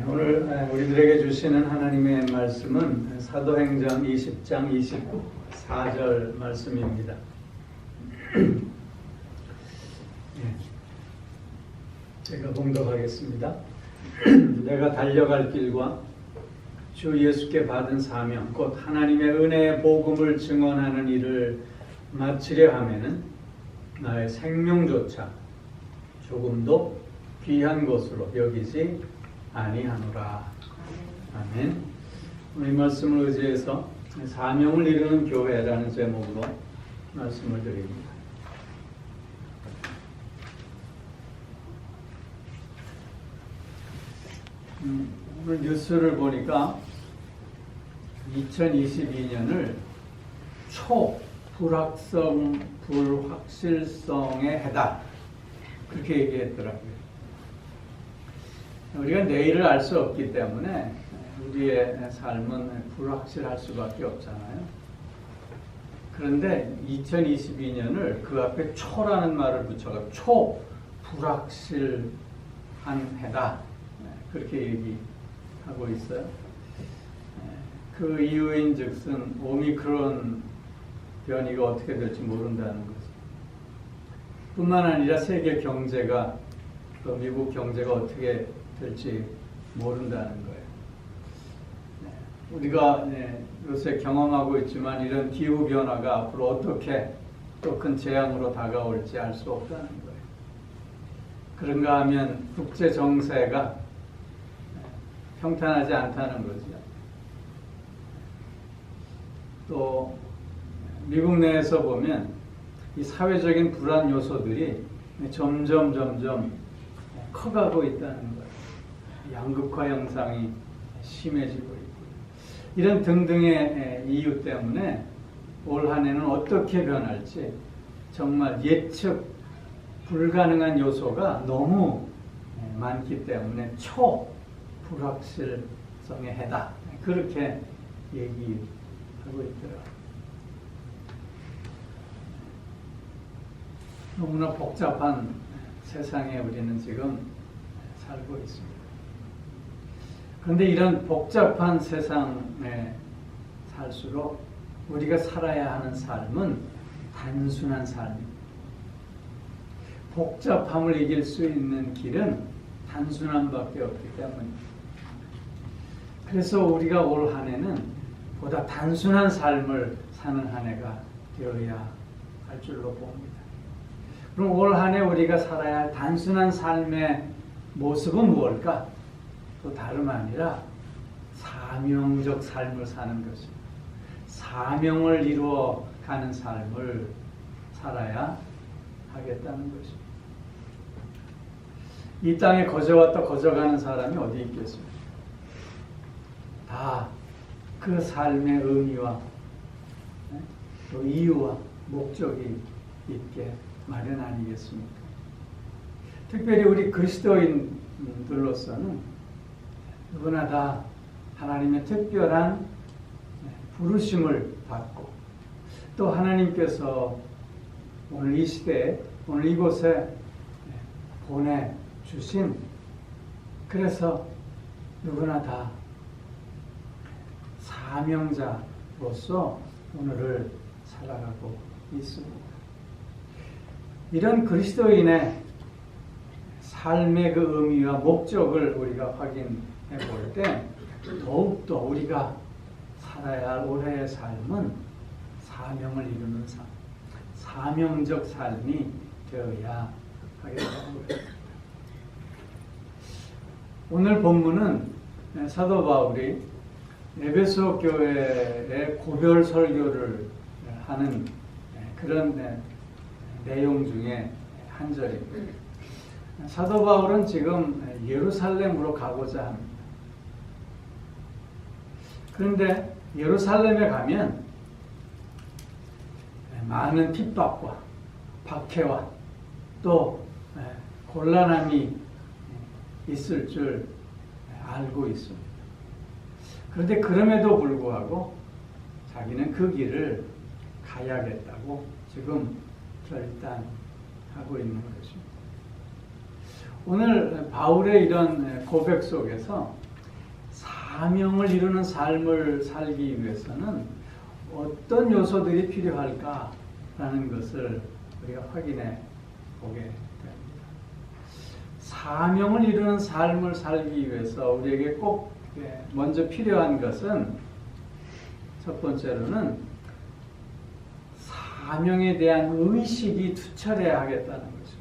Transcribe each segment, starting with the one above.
오늘 우리들에게 주시는 하나님의 말씀은 사도행전 20장 24절 말씀입니다. 제가 봉독하겠습니다. 내가 달려갈 길과 주 예수께 받은 사명 곧 하나님의 은혜의 복음을 증언하는 일을 마치려 하면은 나의 생명조차 조금도 귀한 것으로 여기지 아니하노라. 아멘. 이 말씀을 의지해서 사명을 이루는 교회라는 제목으로 말씀을 드립니다. 오늘 뉴스를 보니까 2022년을 초불확실성의 해다 그렇게 얘기했더라고요. 우리가 내일을 알 수 없기 때문에 우리의 삶은 불확실할 수밖에 없잖아요. 그런데 2022년을 그 앞에 초라는 말을 붙여서 초불확실한 해다 그렇게 얘기하고 있어요. 그 이유인 즉슨 오미크론 변이가 어떻게 될지 모른다는 거죠. 뿐만 아니라 세계 경제가 또 미국 경제가 어떻게 될지 모른다는 거예요. 우리가 요새 경험하고 있지만 이런 기후변화가 앞으로 어떻게 또 큰 재앙으로 다가올지 알 수 없다는 거예요. 그런가 하면 국제 정세가 평탄하지 않다는 거죠. 또 미국 내에서 보면 이 사회적인 불안 요소들이 점점 커가고 있다는 거예요. 양극화 현상이 심해지고 있고 이런 등등의 이유 때문에 올 한 해는 어떻게 변할지 정말 예측 불가능한 요소가 너무 많기 때문에 초불확실성의 해다 그렇게 얘기하고 있더라고요. 너무나 복잡한 세상에 우리는 지금 살고 있습니다. 그런데 이런 복잡한 세상에 살수록 우리가 살아야 하는 삶은 단순한 삶입니다. 복잡함을 이길 수 있는 길은 단순함밖에 없기 때문입니다. 그래서 우리가 올 한 해는 보다 단순한 삶을 사는 한 해가 되어야 할 줄로 봅니다. 그럼 올 한 해 우리가 살아야 할 단순한 삶의 모습은 무엇일까? 또 다름 아니라 사명적 삶을 사는 것입니다. 사명을 이루어가는 삶을 살아야 하겠다는 것입니다. 이 땅에 거저왔다 거저가는 사람이 어디 있겠습니까? 다 그 삶의 의미와 또 이유와 목적이 있게 마련 아니겠습니까? 특별히 우리 그리스도인들로서는 누구나 다 하나님의 특별한 부르심을 받고 또 하나님께서 오늘 이 시대에 오늘 이곳에 보내주신 그래서 누구나 다 사명자로서 오늘을 살아가고 있습니다. 이런 그리스도인의 삶의 그 의미와 목적을 우리가 확인해 볼 때 더욱더 우리가 살아야 할 올해의 삶은 사명을 이루는 삶, 사명적 삶이 되어야 하겠다는 거예요. 오늘 본문은 사도 바울이 에베소 교회의 고별 설교를 하는 그런 내용 중에 한 절입니다. 사도 바울은 지금 예루살렘으로 가고자 합니다. 그런데 예루살렘에 가면 많은 핍박과 박해와 또 곤란함이 있을 줄 알고 있습니다. 그런데 그럼에도 불구하고 자기는 그 길을 가야겠다고 지금 결단하고 있는 것입니다. 오늘 바울의 이런 고백 속에서 사명을 이루는 삶을 살기 위해서는 어떤 요소들이 필요할까라는 것을 우리가 확인해 보게 됩니다. 사명을 이루는 삶을 살기 위해서 우리에게 꼭 먼저 필요한 것은 첫 번째로는 사명에 대한 의식이 투철해야 하겠다는 것입니다.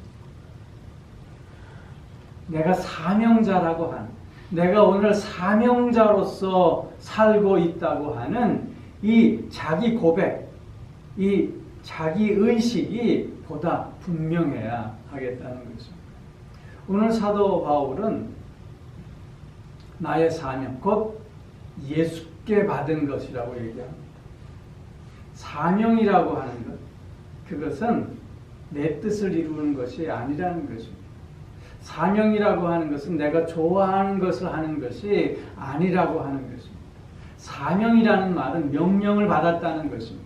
내가 사명자라고 하는, 내가 오늘 사명자로서 살고 있다고 하는 이 자기 고백, 이 자기 의식이 보다 분명해야 하겠다는 것입니다. 오늘 사도 바울은 나의 사명, 곧 예수께 받은 것이라고 얘기합니다. 사명이라고 하는 것, 그것은 내 뜻을 이루는 것이 아니라는 것입니다. 사명이라고 하는 것은 내가 좋아하는 것을 하는 것이 아니라고 하는 것입니다. 사명이라는 말은 명령을 받았다는 것입니다.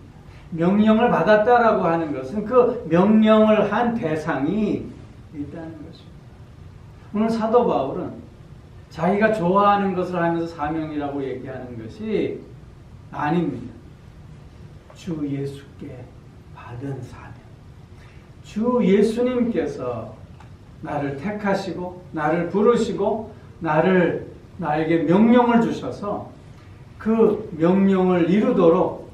명령을 받았다라고 하는 것은 그 명령을 한 대상이 있다는 것입니다. 오늘 사도 바울은 자기가 좋아하는 것을 하면서 사명이라고 얘기하는 것이 아닙니다. 주 예수께 받은 사명. 주 예수님께서 나를 택하시고 나를 부르시고 나에게 명령을 주셔서 그 명령을 이루도록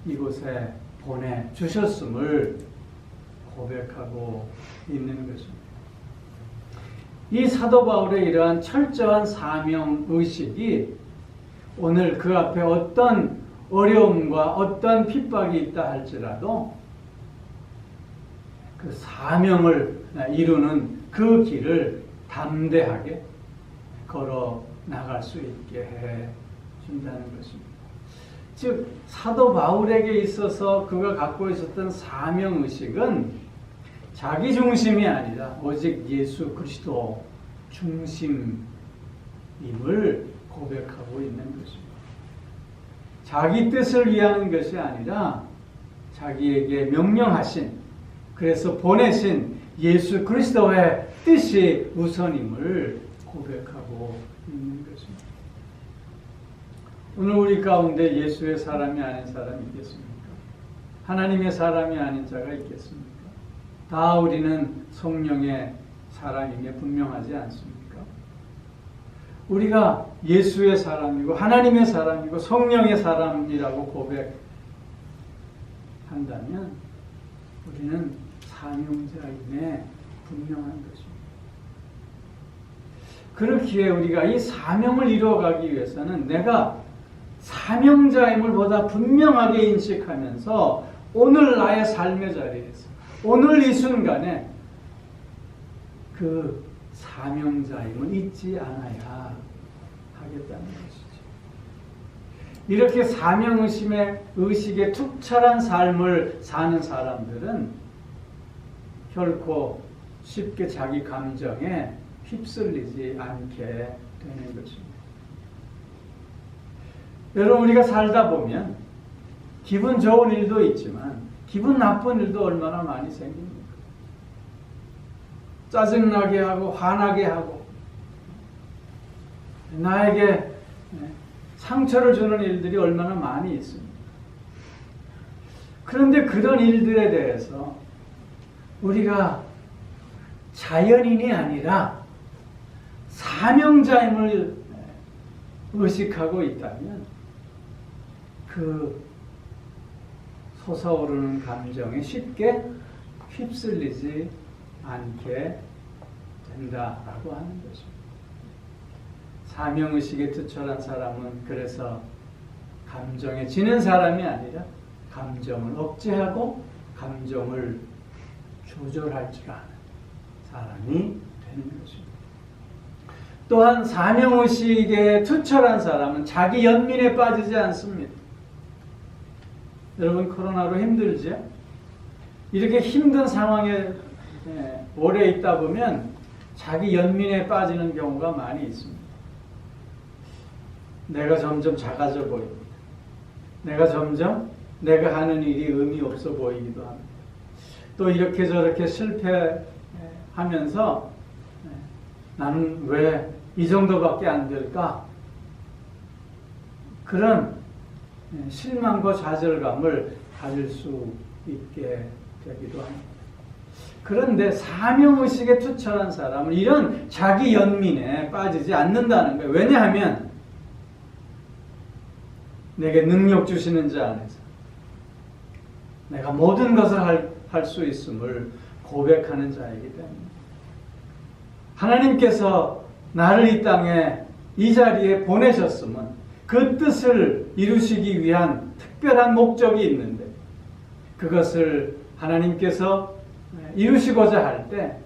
이곳에 보내주셨음을 고백하고 있는 것입니다. 이 사도 바울의 이러한 철저한 사명의식이 오늘 그 앞에 어떤 어려움과 어떤 핍박이 있다 할지라도 그 사명을 이루는 그 길을 담대하게 걸어 나갈 수 있게 해 준다는 것입니다. 즉 사도 바울에게 있어서 그가 갖고 있었던 사명의식은 자기 중심이 아니라 오직 예수 그리스도 중심임을 고백하고 있는 것입니다. 자기 뜻을 위하는 것이 아니라 자기에게 명령하신, 그래서 보내신 예수 그리스도의 뜻이 우선임을 고백하고 있는 것입니다. 오늘 우리 가운데 예수의 사람이 아닌 사람이 있겠습니까? 하나님의 사람이 아닌 자가 있겠습니까? 다 우리는 성령의 사람임에 분명하지 않습니까? 우리가 예수의 사람이고 하나님의 사람이고 성령의 사람이라고 고백한다면 우리는 사명자임에 분명한 것입니다. 그렇기에 우리가 이 사명을 이루어가기 위해서는 내가 사명자임을 보다 분명하게 인식하면서 오늘 나의 삶의 자리에서 오늘 이 순간에 그 사명자임을 잊지 않아야 하겠다는 것이죠. 이렇게 사명의식에 투철한 삶을 사는 사람들은 결코 쉽게 자기 감정에 휩쓸리지 않게 되는 것입니다. 여러분, 우리가 살다 보면 기분 좋은 일도 있지만 기분 나쁜 일도 얼마나 많이 생깁니까? 짜증나게 하고 화나게 하고 나에게 상처를 주는 일들이 얼마나 많이 있습니다. 그런데 그런 일들에 대해서 우리가 자연인이 아니라 사명자임을 의식하고 있다면 그 솟아오르는 감정에 쉽게 휩쓸리지 않게 된다라고 하는 것입니다. 사명의식에 투철한 사람은 그래서 감정에 지는 사람이 아니라 감정을 억제하고 감정을 조절할 줄 아는 사람이 되는 것입니다. 또한 사명의식에 투철한 사람은 자기 연민에 빠지지 않습니다. 여러분, 코로나로 힘들죠? 이렇게 힘든 상황에 오래 있다 보면 자기 연민에 빠지는 경우가 많이 있습니다. 내가 점점 작아져 보입니다. 내가 점점 내가 하는 일이 의미 없어 보이기도 합니다. 또 이렇게 저렇게 실패하면서 나는 왜 이 정도밖에 안 될까? 그런 실망과 좌절감을 가질 수 있게 되기도 합니다. 그런데 사명의식에 투철한 사람은 이런 자기 연민에 빠지지 않는다는 거예요. 왜냐하면 내게 능력 주시는 자 안에서 내가 모든 것을 할 수 있음을 고백하는 자이기 때문에 하나님께서 나를 이 땅에 이 자리에 보내셨으면 그 뜻을 이루시기 위한 특별한 목적이 있는데 그것을 하나님께서 이루시고자 할 때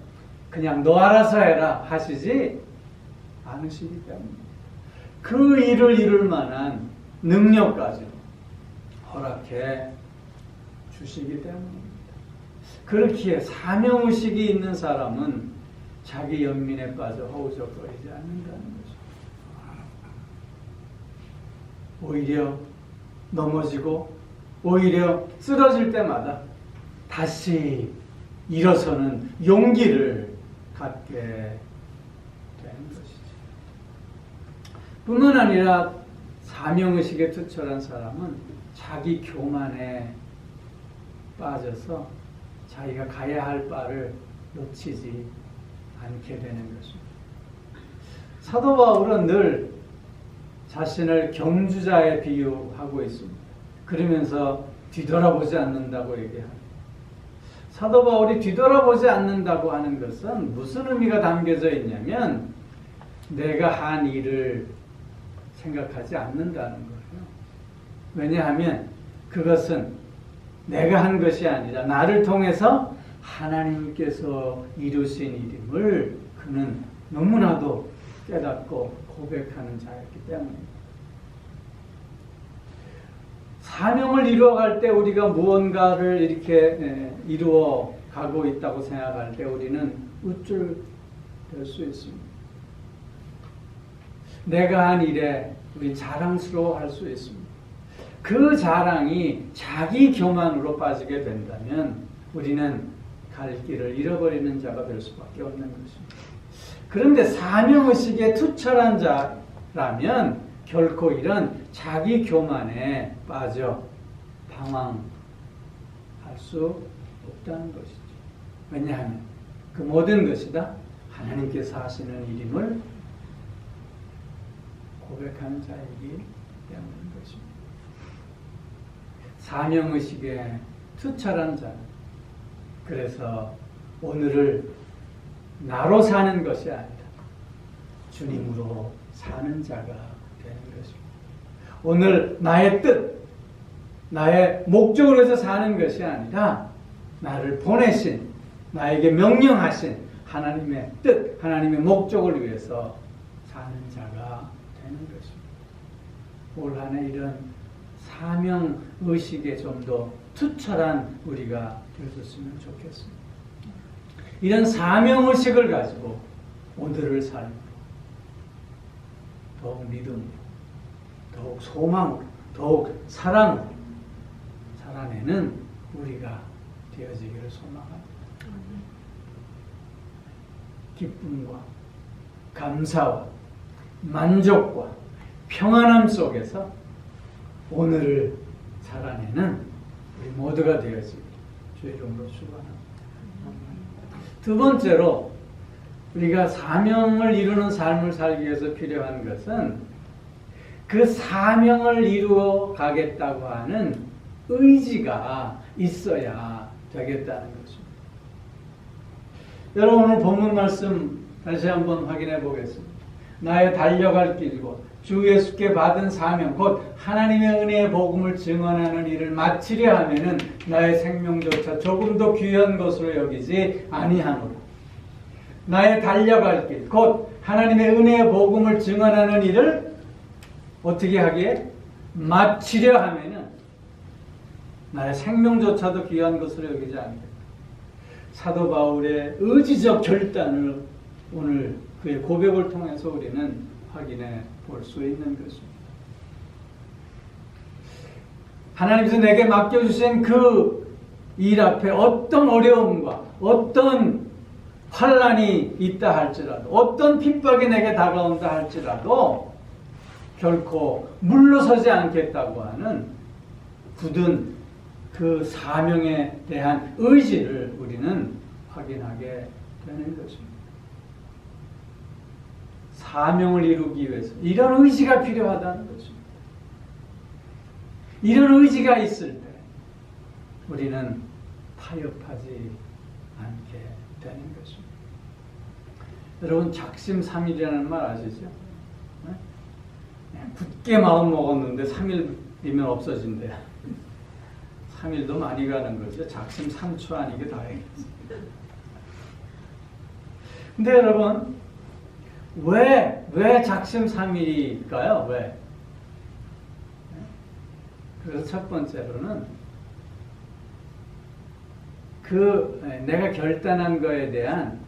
그냥 너 알아서 해라 하시지 않으시기 때문에 그 일을 이룰 만한 능력까지 허락해 주시기 때문입니다. 그렇기에 사명의식이 있는 사람은 자기 연민에 빠져 허우적거리지 않는다는 거죠. 오히려 넘어지고 오히려 쓰러질 때마다 다시 일어서는 용기를 갖게 되는 것이죠. 뿐만 아니라 사명의식에 투철한 사람은 자기 교만에 빠져서 자기가 가야 할 바를 놓치지 않게 되는 것입니다. 사도 바울은 늘 자신을 경주자에 비유하고 있습니다. 그러면서 뒤돌아보지 않는다고 얘기합니다. 사도 바울이 뒤돌아보지 않는다고 하는 것은 무슨 의미가 담겨져 있냐면 내가 한 일을 생각하지 않는다는 거예요. 왜냐하면 그것은 내가 한 것이 아니라 나를 통해서 하나님께서 이루신 일임을 그는 너무나도 깨닫고 고백하는 자였기 때문입니다. 사명을 이루어갈 때 우리가 무언가를 이렇게 이루어 가고 있다고 생각할 때 우리는 우쭐될 수 있습니다. 내가 한 일에 우리 자랑스러워할 수 있습니다. 그 자랑이 자기 교만으로 빠지게 된다면 우리는 갈 길을 잃어버리는 자가 될 수밖에 없는 것입니다. 그런데 사명의식에 투철한 자라면 결코 이런 자기 교만에 빠져 방황할 수 없다는 것이죠. 왜냐하면 그 모든 것이 다 하나님께서 하시는 일임을 고백하는 자이기 때문인 것입니다. 사명의식에 투철한 자. 그래서 오늘을 나로 사는 것이 아니라 주님으로 사는 자가 되는 것입니다. 오늘 나의 뜻, 나의 목적으로 해서 사는 것이 아니라 나를 보내신, 나에게 명령하신 하나님의 뜻, 하나님의 목적을 위해서 사는 자가 되는 것입니다. 올 한 해 이런 사명의식에 좀 더 투철한 우리가 되었으면 좋겠습니다. 이런 사명의식을 가지고 오늘을 살고 더욱 믿음으로, 더욱 소망으로, 더욱 사랑으로 살아내는 우리가 되어지기를 소망합니다. 기쁨과 감사와 만족과 평안함 속에서 오늘을 살아내는 우리 모두가 되어지기를 주의 이름으로 축원합니다. 두 번째로 우리가 사명을 이루는 삶을 살기 위해서 필요한 것은 그 사명을 이루어 가겠다고 하는 의지가 있어야 되겠다는 것입니다. 여러분 오늘 본문 말씀 다시 한번 확인해 보겠습니다. 나의 달려갈 길이고 주 예수께 받은 사명 곧 하나님의 은혜의 복음을 증언하는 일을 마치려 하면은 나의 생명조차 조금도 귀한 것으로 여기지 아니하노라. 나의 달려갈 길 곧 하나님의 은혜의 복음을 증언하는 일을 어떻게 하기에 마치려 하면은 나의 생명조차도 귀한 것으로 여기지 않겠다. 사도 바울의 의지적 결단을 오늘 그의 고백을 통해서 우리는 확인해 볼 수 있는 것입니다. 하나님께서 내게 맡겨주신 그 일 앞에 어떤 어려움과 어떤 환난이 있다 할지라도, 어떤 핍박이 내게 다가온다 할지라도 결코 물러서지 않겠다고 하는 굳은 그 사명에 대한 의지를 우리는 확인하게 되는 것입니다. 사명을 이루기 위해서 이런 의지가 필요하다는 것입니다. 이런 의지가 있을 때 우리는 타협하지 않게 되는 것입니다. 여러분, 작심삼일이라는 말 아시죠? 굳게 마음 먹었는데 3일이면 없어진대요. 3일도 많이 가는 거죠. 작심삼초 아니게 다행이죠. 근데 여러분, 왜 작심삼일일까요? 왜? 그래서 첫 번째로는 내가 결단한 거에 대한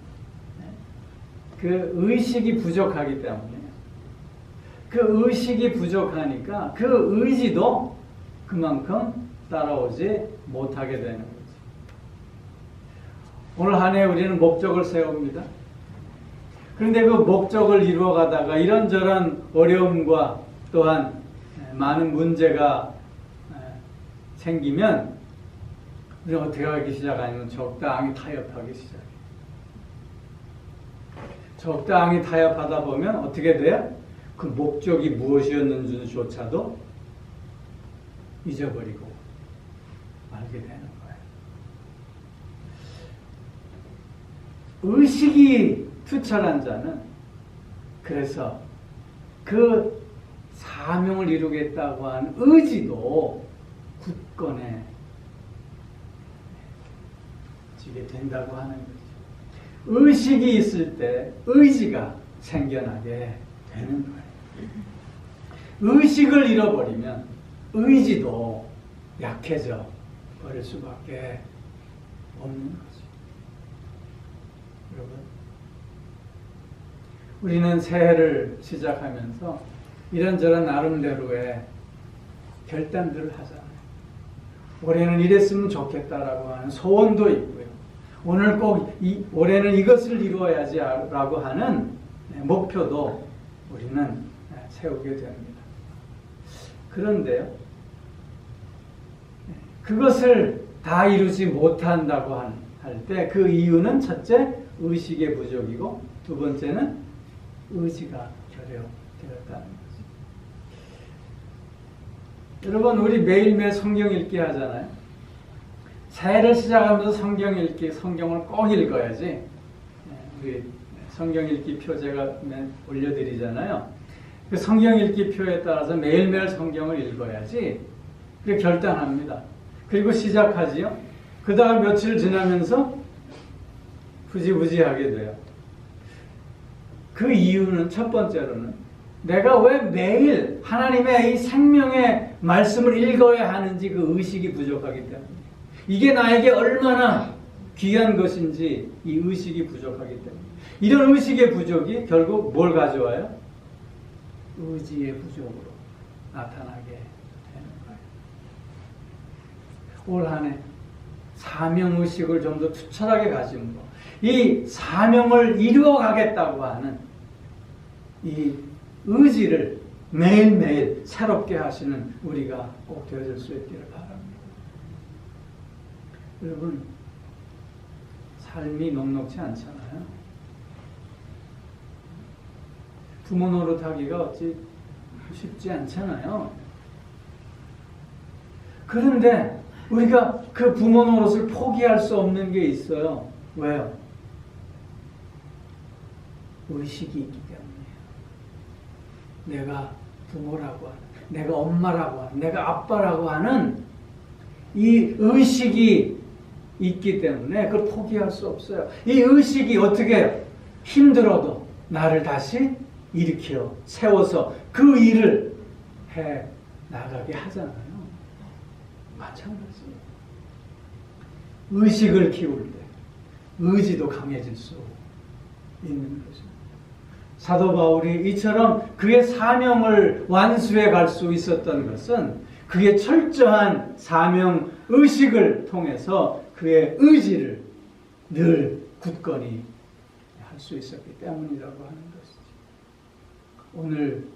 그 의식이 부족하기 때문에, 그 의식이 부족하니까 그 의지도 그만큼 따라오지 못하게 되는 거죠. 오늘 한 해 우리는 목적을 세웁니다. 그런데 그 목적을 이루어가다가 이런저런 어려움과 또한 많은 문제가 생기면 우리는 어떻게 하기 시작하냐면 적당히 타협하기 시작해요. 적당히 타협하다 보면 어떻게 돼요? 그 목적이 무엇이었는지조차도 잊어버리고 말게 되는 거예요. 의식이 투철한 자는 그래서 그 사명을 이루겠다고 하는 의지도 굳건해 지게 된다고 하는 거죠. 의식이 있을 때 의지가 생겨나게 되는 거예요. 의식을 잃어버리면 의지도 약해져 버릴 수밖에 없는 거죠. 여러분, 우리는 새해를 시작하면서 이런저런 나름대로의 결단들을 하잖아요. 올해는 이랬으면 좋겠다라고 하는 소원도 있고요. 오늘 꼭 올해는 이것을 이루어야지라고 하는 목표도 우리는 세우게 됩니다. 그런데요, 그것을 다 이루지 못한다고 할 때 그 이유는 첫째, 의식의 부족이고 두 번째는 의지가 결여되었다는 거죠. 여러분, 우리 매일매일 성경 읽기 하잖아요. 새해를 시작하면서 성경 읽기, 성경을 꼭 읽어야지. 우리 성경 읽기 표 제가 올려드리잖아요. 그 성경 읽기 표에 따라서 매일매일 성경을 읽어야지. 그렇게 결단합니다. 그리고 시작하지요. 그다가 며칠 지나면서 후지부지하게 돼요. 그 이유는 첫 번째로는 내가 왜 매일 하나님의 이 생명의 말씀을 읽어야 하는지 그 의식이 부족하기 때문에, 이게 나에게 얼마나 귀한 것인지 이 의식이 부족하기 때문에, 이런 의식의 부족이 결국 뭘 가져와요? 의지의 부족으로 나타나게 되는 거예요. 올 한 해 사명의식을 좀 더 투철하게 가짐으로 이 사명을 이루어가겠다고 하는 이 의지를 매일매일 새롭게 하시는 우리가 꼭 되어질 수 있기를 바랍니다. 여러분, 삶이 녹록지 않잖아요. 부모 노릇하기가 어찌 쉽지 않잖아요. 그런데 우리가 그 부모 노릇을 포기할 수 없는 게 있어요. 왜요? 의식이 있기 때문이에요. 내가 부모라고 하는, 내가 엄마라고 하는, 내가 아빠라고 하는 이 의식이 있기 때문에 그걸 포기할 수 없어요. 이 의식이 어떻게 해요? 힘들어도 나를 다시 일으켜 세워서 그 일을 해 나가게 하잖아요. 마찬가지예요. 의식을 키울 때 의지도 강해질 수 있는 거죠. 사도 바울이 이처럼 그의 사명을 완수해 갈 수 있었던 것은 그의 철저한 사명 의식을 통해서 그의 의지를 늘 굳건히 수 있었기 때문이라고 하는 것이죠. 오늘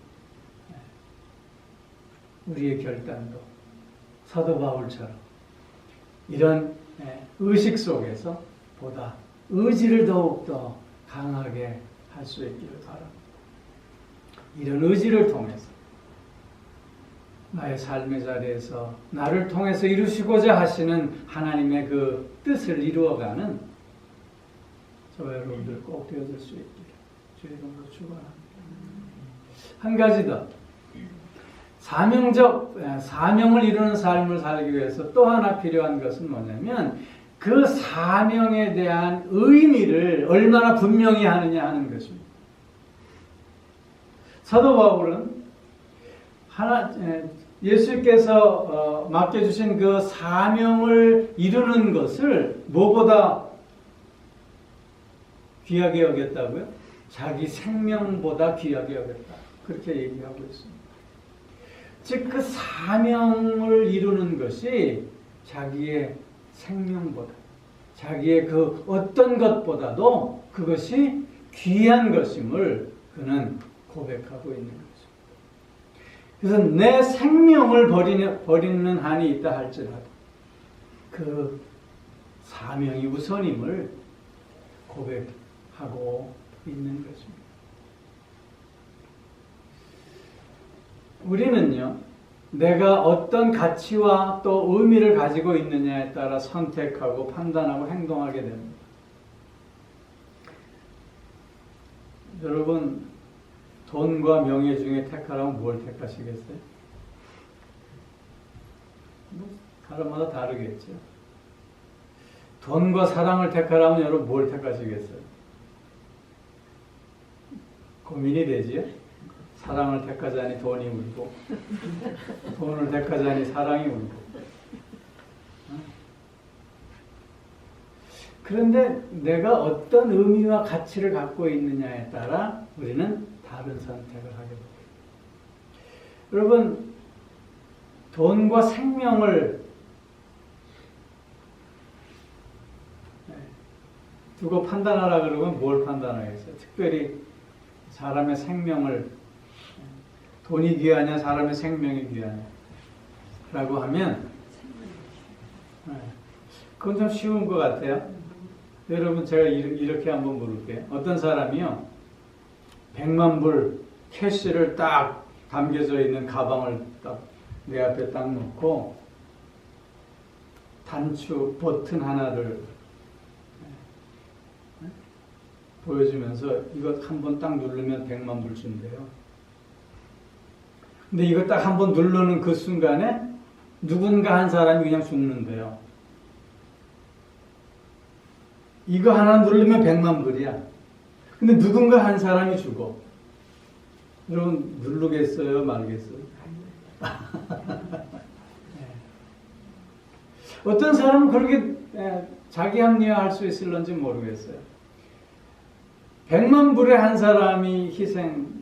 우리의 결단도 사도 바울처럼 이런 의식 속에서 보다 의지를 더욱더 강하게 할 수 있기를 바랍니다. 이런 의지를 통해서 나의 삶의 자리에서 나를 통해서 이루시고자 하시는 하나님의 그 뜻을 이루어가는 저와 여러분들 꼭 되어줄 수 있기를 주의 이름으로 축원합니다. 한 가지 더, 사명을 이루는 삶을 살기 위해서 또 하나 필요한 것은 뭐냐면 그 사명에 대한 의미를 얼마나 분명히 하느냐 하는 것입니다. 사도 바울은 예수께서 맡겨주신 그 사명을 이루는 것을 무엇보다 귀하게 여겼다고요? 자기 생명보다 귀하게 여겼다. 그렇게 얘기하고 있습니다. 즉 그 사명을 이루는 것이 자기의 생명보다, 자기의 그 어떤 것보다도 그것이 귀한 것임을 그는 고백하고 있는 거죠. 그래서 내 생명을 버리는 한이 있다 할지라도 그 사명이 우선임을 고백하고 있는 것입니다. 우리는요, 내가 어떤 가치와 또 의미를 가지고 있느냐에 따라 선택하고 판단하고 행동하게 됩니다. 여러분, 돈과 명예 중에 택하라면 뭘 택하시겠어요? 사람마다 다르겠죠. 돈과 사랑을 택하라면 여러분 뭘 택하시겠어요? 고민이 되지요? 사랑을 택하자니 돈이 울고, 돈을 택하자니 사랑이 울고. 그런데 내가 어떤 의미와 가치를 갖고 있느냐에 따라 우리는 다른 선택을 하게 됩니다. 여러분, 돈과 생명을 두고 판단하라 그러면 뭘 판단하겠어요? 특별히 사람의 생명을, 돈이 귀하냐 사람의 생명이 귀하냐 라고 하면 그건 좀 쉬운 것 같아요. 여러분, 제가 이렇게 한번 물을게요. 어떤 사람이요, 100만 불 캐시를 딱 담겨져 있는 가방을 딱 내 앞에 딱 놓고 단추 버튼 하나를 보여주면서 이거 한번 딱 누르면 100만 불 준대요. 근데 이거 딱 한번 누르는 그 순간에 누군가 한 사람이 그냥 죽는데요. 이거 하나 누르면 100만 불이야. 근데 누군가 한 사람이 죽어. 여러분, 누르겠어요? 말겠어요? 어떤 사람은 그렇게 자기 합리화할 수 있을런지 모르겠어요. 100만 불의 한 사람이 희생되면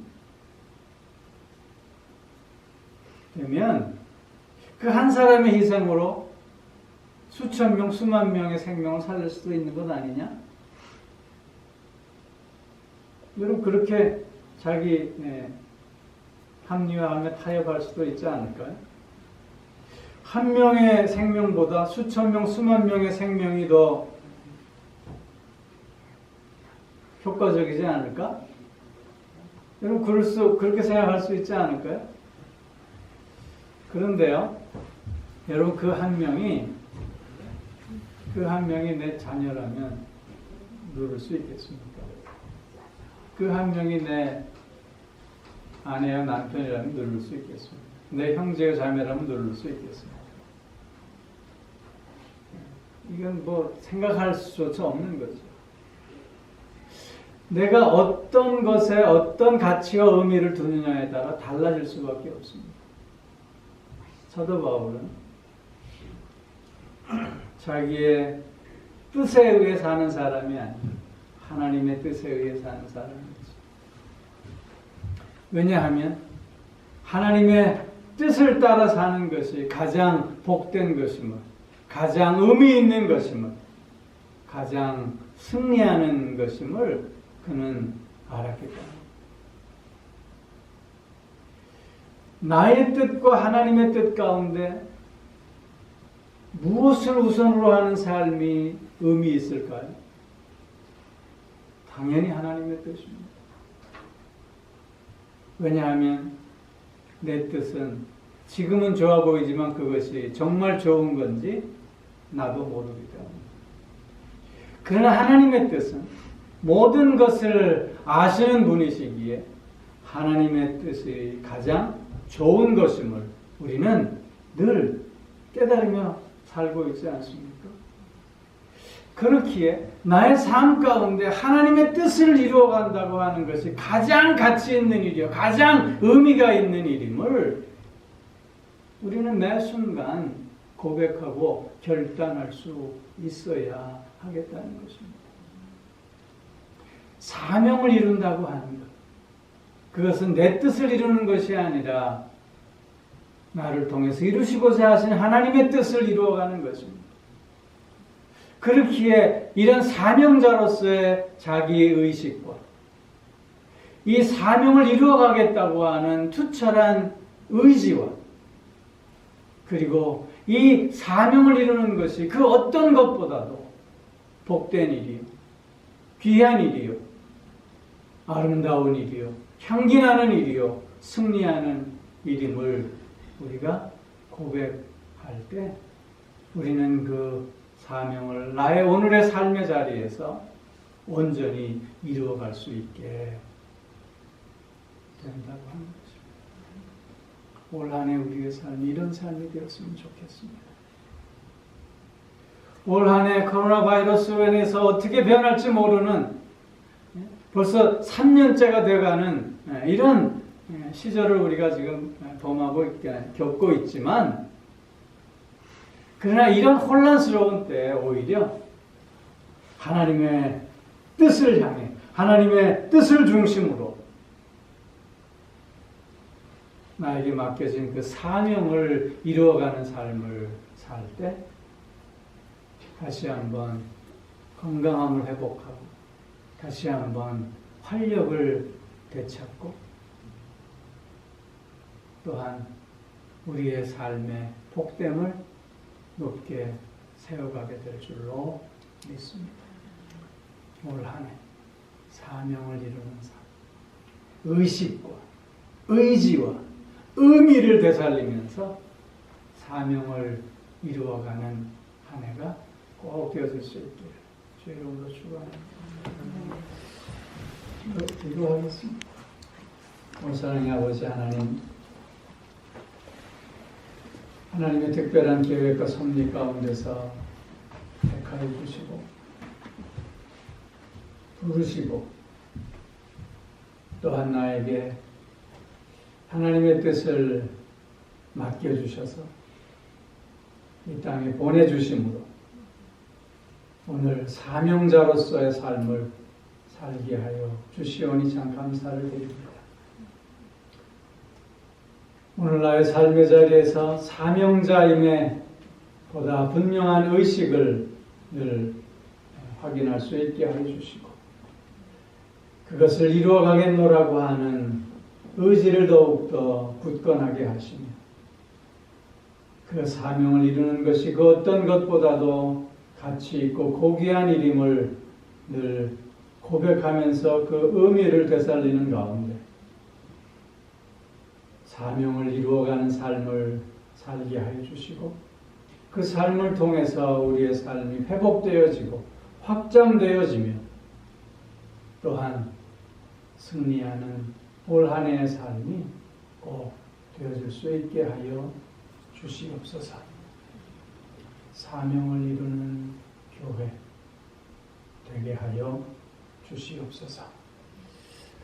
그 한 사람의 희생으로 수천 명, 수만 명의 생명을 살릴 수도 있는 것 아니냐? 여러분, 그렇게 자기 합리화하며 타협할 수도 있지 않을까요? 한 명의 생명보다 수천 명, 수만 명의 생명이 더 효과적이지 않을까? 여러분, 그렇게 생각할 수 있지 않을까요? 그런데요, 여러분, 그 한 명이 내 자녀라면 누를 수 있겠습니까? 그 한 명이 내 아내와 남편이라면 누를 수 있겠습니까? 내 형제와 자매라면 누를 수 있겠습니까? 이건 뭐 생각할 수조차 없는 거죠. 내가 어떤 것에 어떤 가치와 의미를 두느냐에 따라 달라질 수밖에 없습니다. 사도 바울은 자기의 뜻에 의해 사는 사람이 아니고 하나님의 뜻에 의해 사는 사람이죠. 왜냐하면 하나님의 뜻을 따라 사는 것이 가장 복된 것임을, 가장 의미 있는 것임을, 가장 승리하는 것임을 그는 알았기 때문입니다. 나의 뜻과 하나님의 뜻 가운데 무엇을 우선으로 하는 삶이 의미 있을까요? 당연히 하나님의 뜻입니다. 왜냐하면 내 뜻은 지금은 좋아 보이지만 그것이 정말 좋은 건지 나도 모르기 때문입니다. 그러나 하나님의 뜻은 모든 것을 아시는 분이시기에 하나님의 뜻이 가장 좋은 것임을 우리는 늘 깨달으며 살고 있지 않습니까? 그렇기에 나의 삶 가운데 하나님의 뜻을 이루어간다고 하는 것이 가장 가치 있는 일이요, 가장 의미가 있는 일임을 우리는 매 순간 고백하고 결단할 수 있어야 하겠다는 것입니다. 사명을 이룬다고 하는 것, 그것은 내 뜻을 이루는 것이 아니라 나를 통해서 이루시고자 하신 하나님의 뜻을 이루어가는 것입니다. 그렇기에 이런 사명자로서의 자기의식과 이 사명을 이루어가겠다고 하는 투철한 의지와 그리고 이 사명을 이루는 것이 그 어떤 것보다도 복된 일이요, 귀한 일이요, 아름다운 일이요, 향기나는 일이요, 승리하는 일임을 우리가 고백할 때 우리는 그 사명을 나의 오늘의 삶의 자리에서 온전히 이루어갈 수 있게 된다고 하는 것입니다. 올 한 해 우리의 삶이 이런 삶이 되었으면 좋겠습니다. 올 한 해 코로나 바이러스로 인해서 어떻게 변할지 모르는 벌써 3년째가 돼가는 이런 시절을 우리가 지금 겪고 있지만 그러나 이런 혼란스러운 때에 오히려 하나님의 뜻을 향해 하나님의 뜻을 중심으로 나에게 맡겨진 그 사명을 이루어가는 삶을 살 때 다시 한번 건강함을 회복하고 다시 한번 활력을 되찾고 또한 우리의 삶의 복됨을 높게 세워가게 될 줄로 믿습니다. 올 한 해 사명을 이루는 삶, 의식과 의지와 의미를 되살리면서 사명을 이루어가는 한 해가 꼭 되어질 수 있기를 주의 이름으로 축원합니다. 기도하겠습니다. 온 사랑의 아버지 하나님, 하나님의 특별한 계획과 섭리 가운데서 택하여 주시고 부르시고 또한 나에게 하나님의 뜻을 맡겨주셔서 이 땅에 보내주심으로 오늘 사명자로서의 삶을 살게 하여 주시오니 참 감사를 드립니다. 오늘 나의 삶의 자리에서 사명자임의 보다 분명한 의식을 늘 확인할 수 있게 해주시고 그것을 이루어가겠노라고 하는 의지를 더욱더 굳건하게 하시며 그 사명을 이루는 것이 그 어떤 것보다도 가치 있고 고귀한 일임을 늘 고백하면서 그 의미를 되살리는 가운데 사명을 이루어가는 삶을 살게 하여 주시고 그 삶을 통해서 우리의 삶이 회복되어지고 확장되어지며 또한 승리하는 올 한 해의 삶이 꼭 되어질 수 있게 하여 주시옵소서. 사명을 이루는 교회 되게 하여 주시옵소서.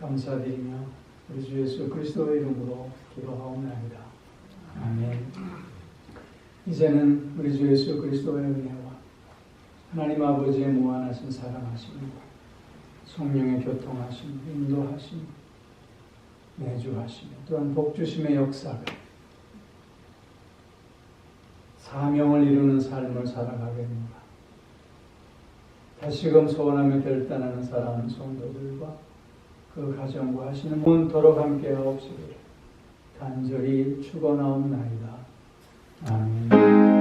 감사드리며 우리 주 예수 그리스도의 이름으로 기도하옵나이다. 아멘. 이제는 우리 주 예수 그리스도의 은혜와 하나님 아버지의 무한하신 사랑하심과 성령의 교통하심, 인도하심, 내주하심, 또한 복주심의 역사가 사명을 이루는 삶을 살아가겠노라. 다시금 소원하며 결단하는 사랑하는 성도들과 그 가정과 하시는 문토록 함께 하옵시기를 간절히 축원하옵나이다. 아멘.